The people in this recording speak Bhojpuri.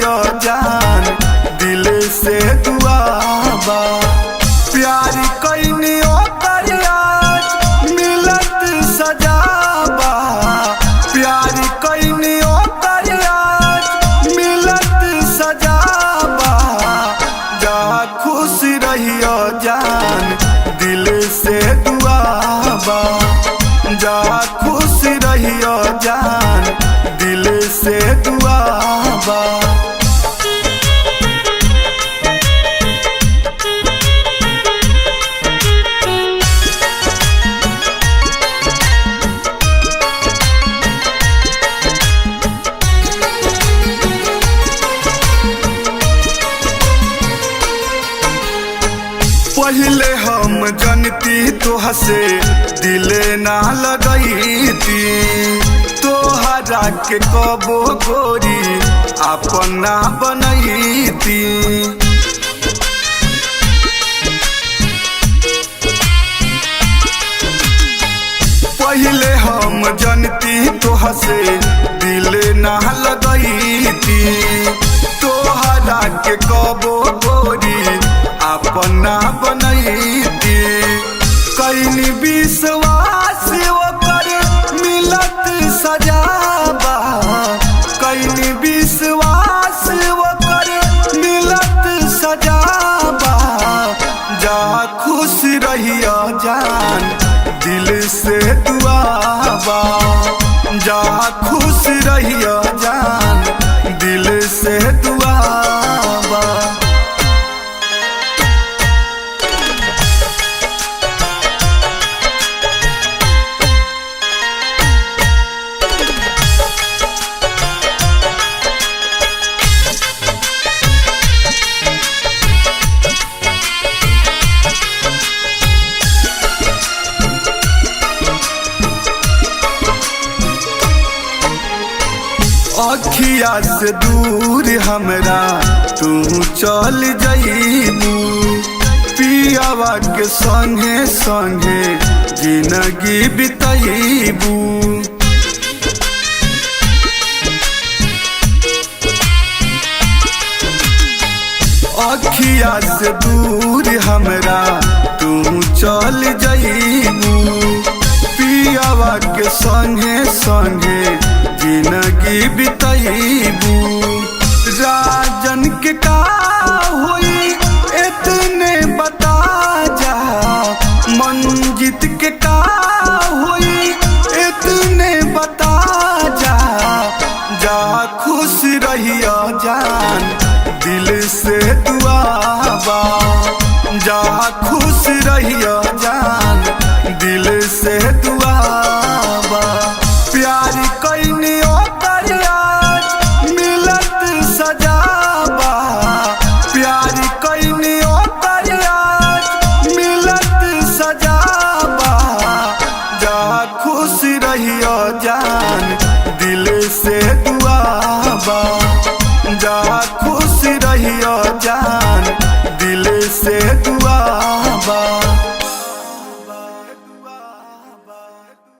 रहियो जान दिल से दुआ बा। प्यार कैनी ओकर आज मिलत सजाबा। प्यार कैनी ओकर आज मिलत सजाबा। जा खुश रहियो जान दिल से दुआ बा। जा खुश रहियो जान दिल से दुआ बा। पहले हम जनती तोह से दिले ना लगैती। तोहरा के कबो गोरी अपना बनैती। पहले हम जनती तोह से दिले ना लगैती। तोहरा के कबो गोरी अपना बनैती। कैनी विश्वास ओकर मिलत सजाबा। कैनी विश्वास ओकर मिलत सजाबा। जा खुश रहियो जान दिल से दुआ बा। जा खुश रहियो जान दिल से दुआ बा। अखिया से दूर हमरा तू चल जाइबू। पियावा के संगे संगे जिंदगी बिताइबू। अखिया से दूर हमरा तू चल जाइबू। पियावा के संगे संगे जिंदगी बिताइबू। राजन के का होई इतने बता जा। मंजित के का होई इतने बता जा। जा खुश रहियो जान दिल से दुआ बा। जा खुश रहियो जान दिल से दुआ बा। प्यार कैनी ओकर आज मिलत सजाबा। प्यार कैनी ओकर आज मिलत सजाबा। जा खुश रहियो जान दिल से दुआ बा। जा खुश रहियो जान दिल से दुआ